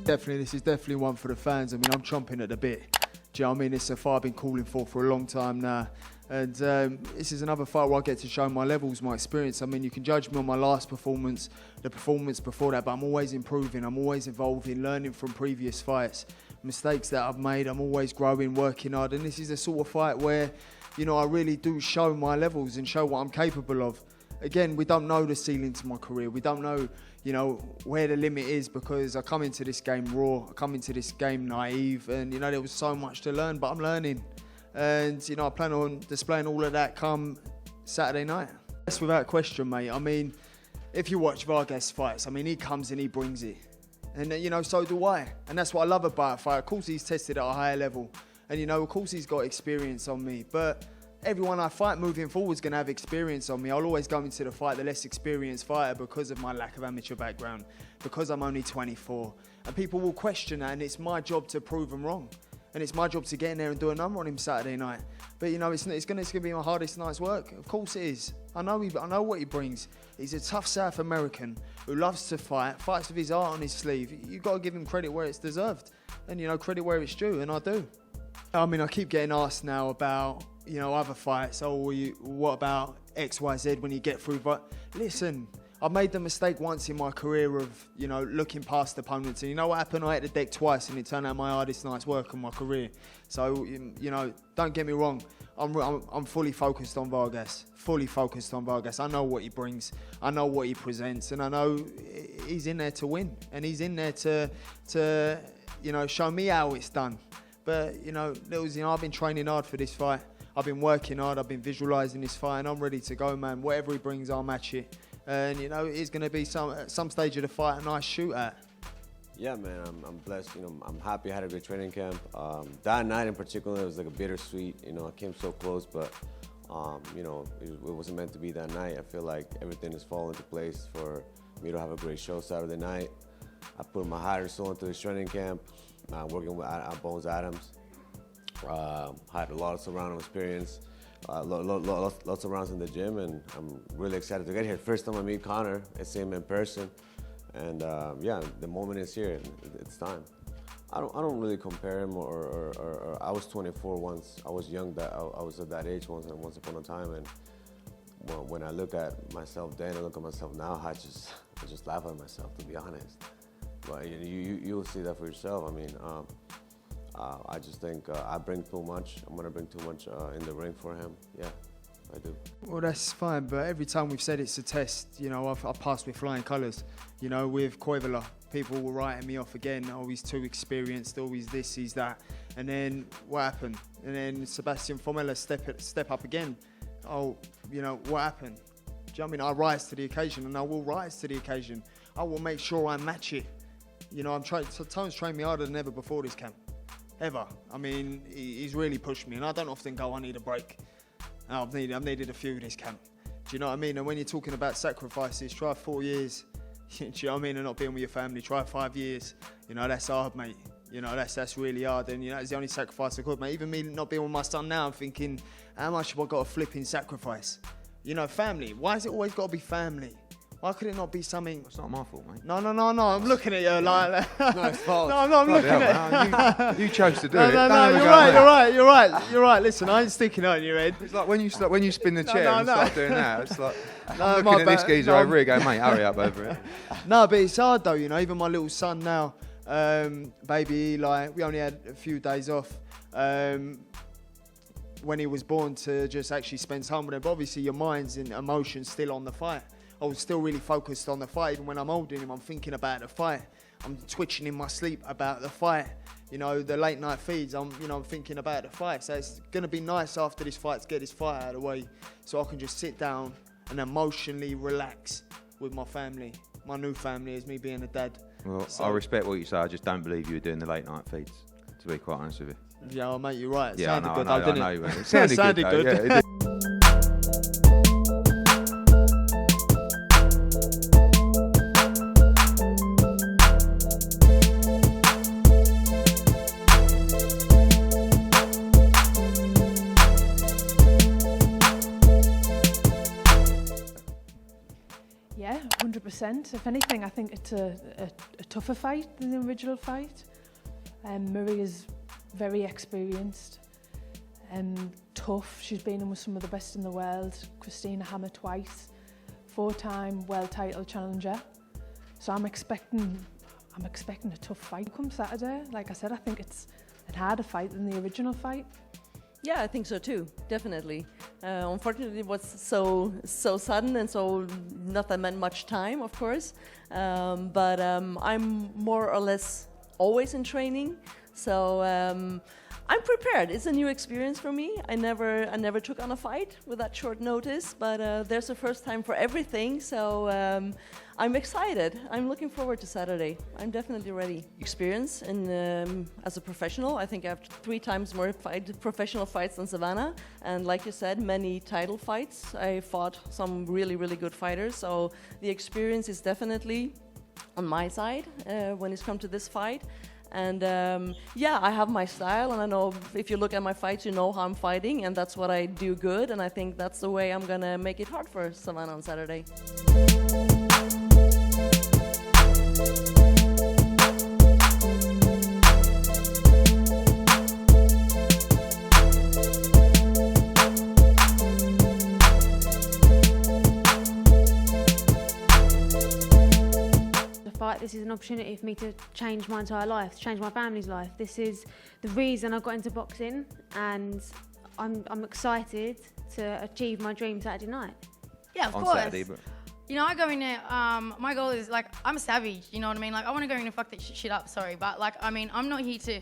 Definitely, this is definitely one for the fans. I mean, I'm chomping at the bit. Do you know what I mean? It's a fight I've been calling for a long time now. And this is another fight where I get to show my levels, my experience. I mean, you can judge me on my last performance, the performance before that, but I'm always improving. I'm always evolving, learning from previous fights. Mistakes that I've made, I'm always growing, working hard. And this is the sort of fight where, you know, I really do show my levels and show what I'm capable of. Again, we don't know the ceiling to my career. We don't know, you know, where the limit is, because I come into this game raw. I come into this game naive, and, you know, there was so much to learn, but I'm learning. And, you know, I plan on displaying all of that come Saturday night. That's without question, mate. I mean, if you watch Vargas fights, I mean, he comes and he brings it. And, you know, so do I. And that's what I love about a fight. Of course, he's tested at a higher level. And, you know, of course, he's got experience on me. But everyone I fight moving forward is going to have experience on me. I'll always go into the fight the less experienced fighter because of my lack of amateur background, because I'm only 24. And people will question that, and it's my job to prove them wrong. And it's my job to get in there and do a number on him Saturday night. But, you know, it's going to be my hardest night's work. Of course it is. I know what he brings. He's a tough South American who loves to fight, fights with his heart on his sleeve. You've got to give him credit where it's deserved. And, you know, credit where it's due, and I do. I mean, I keep getting asked now about, you know, other fights. Oh, what about X, Y, Z when you get through? But listen, I made the mistake once in my career of, you know, looking past opponents. And you know what happened? I hit the deck twice, and it turned out my hardest night's work in my career. So, you know, don't get me wrong. I'm fully focused on Vargas. Fully focused on Vargas. I know what he brings. I know what he presents, and I know he's in there to win. And he's in there to you know, show me how it's done. But, you know, I've been training hard for this fight. I've been working hard. I've been visualising this fight, and I'm ready to go, man. Whatever he brings, I'll match it. And, you know, it's going to be at some stage of the fight a nice shoot at. Yeah, man, I'm blessed. You know, I'm happy I had a great training camp. That night in particular, it was like a bittersweet. You know, I came so close, but, you know, it wasn't meant to be that night. I feel like everything has fallen into place for me to have a great show Saturday night. I put my heart and soul into this training camp, working with Bones Adams. Had a lot of surrounding experience, lots of rounds in the gym, and I'm really excited to get here. First time I meet Conor, I see him in person, and yeah, the moment is here. It's time. I don't really compare him, or I was 24 once. I was young. I was at that age once upon a time, and when I look at myself then, I look at myself now, I just laugh at myself, to be honest. But you'll see that for yourself. I mean. I just think I bring too much. I'm going to bring too much in the ring for him. Yeah, I do. Well, that's fine, but every time we've said it's a test, you know, I've passed with flying colours. You know, with Koivula, people were writing me off again. Oh, he's too experienced. Oh, he's this, he's that. And then what happened? And then Sebastian Formella step up again. Oh, you know, what happened? Do you know what I mean? I rise to the occasion, and I will rise to the occasion. I will make sure I match it. You know, Tone's trained me harder than ever before this camp. Ever. I mean, he's really pushed me, and I don't often go, I need a break. I've needed a few this camp. Do you know what I mean? And when you're talking about sacrifices, try 4 years. Do you know what I mean? And not being with your family. Try 5 years. You know, that's hard, mate. You know, that's really hard. And, you know, it's the only sacrifice I could, mate. Even me not being with my son now, I'm thinking, how much have I got to flipping sacrifice? You know, family. Why has it always got to be family? Why could it not be something? It's not my fault, mate. No. I'm looking at you like that. No, it's false. No, I'm looking at you chose to do it. No, you're right. Listen, I ain't sticking on your head. It's like when you spin the chair and start doing that. It's like No, looking at this geezer over here going, mate, hurry up over it. No, but it's hard though, you know. Even my little son now, baby Eli, we only had a few days off when he was born to just actually spend time with him. But obviously, your mind's and emotions still on the fight. I was still really focused on the fight. Even when I'm holding him, I'm thinking about the fight. I'm twitching in my sleep about the fight. You know, the late night feeds, I'm thinking about the fight. So it's going to be nice after this fight to get this fight out of the way so I can just sit down and emotionally relax with my family. My new family is me being a dad. Well, I respect what you say. I just don't believe you were doing the late night feeds, to be quite honest with you. Yeah, well, mate, you're right. It yeah, sounded good, I didn't know, it? It sounded good. good. Yeah, Yeah, 100%. If anything, I think it's a tougher fight than the original fight. Marie is very experienced and tough. She's been in with some of the best in the world. Christina Hammer twice, 4-time world title challenger. So I'm expecting a tough fight come Saturday. Like I said, I think it's a harder fight than the original fight. Yeah, I think so too, definitely. Unfortunately, it was so sudden and so not that much time, of course. But I'm more or less always in training, so I'm prepared. It's a new experience for me. I never took on a fight with that short notice, but there's a first time for everything, so I'm excited. I'm looking forward to Saturday. I'm definitely ready. Experience and as a professional, I think I have 3 times more professional fights than Savannah, and like you said, many title fights. I fought some really good fighters, so the experience is definitely on my side when it's come to this fight. And yeah, I have my style, and I know if you look at my fights, you know how I'm fighting, and that's what I do good, and I think that's the way I'm gonna make it hard for Savannah on Saturday. This is an opportunity for me to change my entire life, to change my family's life. This is the reason I got into boxing, and I'm excited to achieve my dream Saturday night. Yeah, of On course. Saturday, but You know, I go in there, my goal is, like, I'm a savage, you know what I mean? Like, I want to go in and fuck that shit up, sorry. But, like, I mean, I'm not here to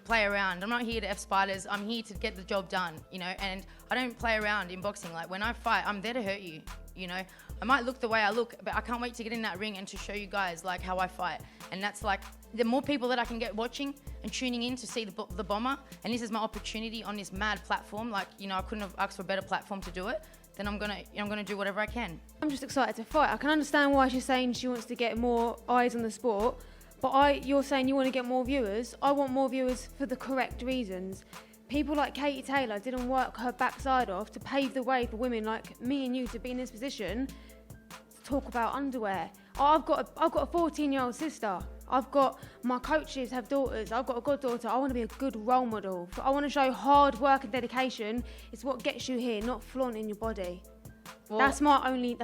play around. I'm not here to F spiders. I'm here to get the job done, you know? And I don't play around in boxing. Like, when I fight, I'm there to hurt you, you know? I might look the way I look, but I can't wait to get in that ring and to show you guys, like, how I fight. And that's, like, the more people that I can get watching and tuning in to see the bomber, and this is my opportunity on this mad platform, like, you know, I couldn't have asked for a better platform to do it, then I'm gonna do whatever I can. I'm just excited to fight. I can understand why she's saying she wants to get more eyes on the sport, but you're saying you want to get more viewers. I want more viewers for the correct reasons. People like Katie Taylor didn't work her backside off to pave the way for women like me and you to be in this position to talk about underwear. I've got a 14-year-old sister. My coaches have daughters. I've got a goddaughter. I want to be a good role model. I want to show hard work and dedication. It's what gets you here, not flaunting your body. Well, That's my only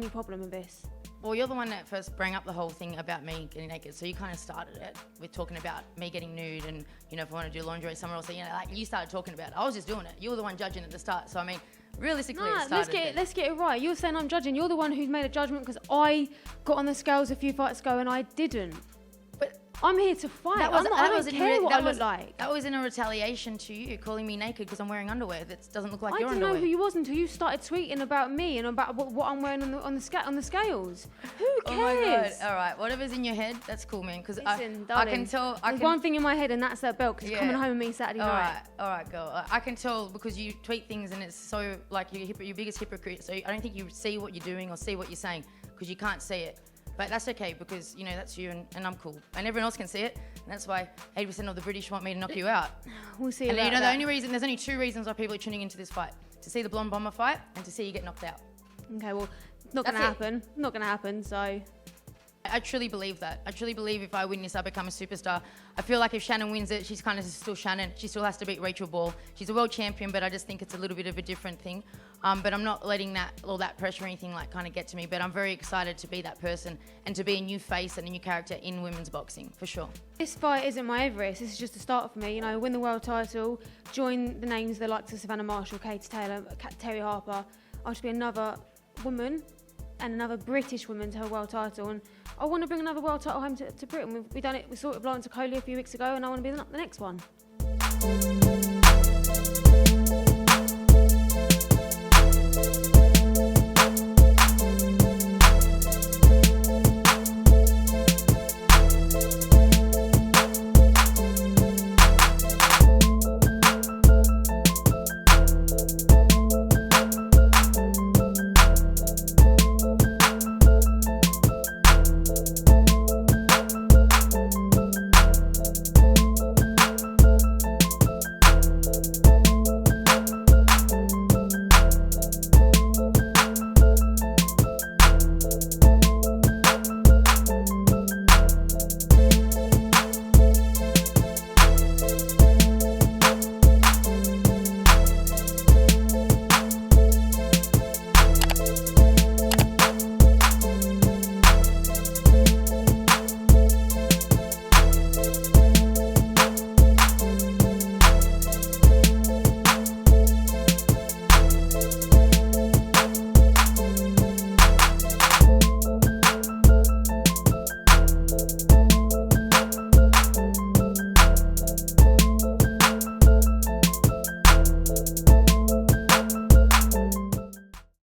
problem with this. Well, you're the one that first brought up the whole thing about me getting naked, so you kind of started it with talking about me getting nude and, you know, if I want to do laundry somewhere else, you know, like, you started talking about it. I was just doing it. You were the one judging at the start, so I mean, realistically, it started. Let's get it right. You're saying I'm judging. You're the one who's made a judgment because I got on the scales a few fights ago and I didn't. But I'm here to fight. I don't care what I look like. That was in a retaliation to you calling me naked because I'm wearing underwear that doesn't look like I your didn't underwear. know who you was until you started tweeting about me and about what I'm wearing on the scales. Who Oh my God. cares? All right, whatever's in your head, that's cool, man. Because I Listen, can tell. There's one thing in my head and that's that belt because it's coming home with me Saturday night. All right, girl. I can tell because you tweet things and it's so like you're your biggest hypocrite. So I don't think you see what you're doing or see what you're saying because you can't see it. But that's okay because, you know, that's you and I'm cool. And everyone else can see it. And that's why 80% of the British want me to knock you out. We'll see And about you know, that. there's only 2 reasons why people are tuning into this fight. To see the blonde bomber fight and to see you get knocked out. Okay, well, not going to That's it. happen. Not going to happen, so... I truly believe that. I truly believe if I win this, I become a superstar. I feel like if Shannon wins it, she's kind of still Shannon. She still has to beat Rachel Ball. She's a world champion, but I just think it's a little bit of a different thing. But I'm not letting all that pressure or anything like kind of get to me. But I'm very excited to be that person and to be a new face and a new character in women's boxing, for sure. This fight isn't my Everest. This is just a start for me. You know, win the world title, join the names the likes of Savannah Marshall, Katie Taylor, Terry Harper. I'll just be another woman and another British woman to her world title. And I want to bring another world title home to Britain. We done it. We saw it with Lawrence Okolie a few weeks ago, and I want to be the next one.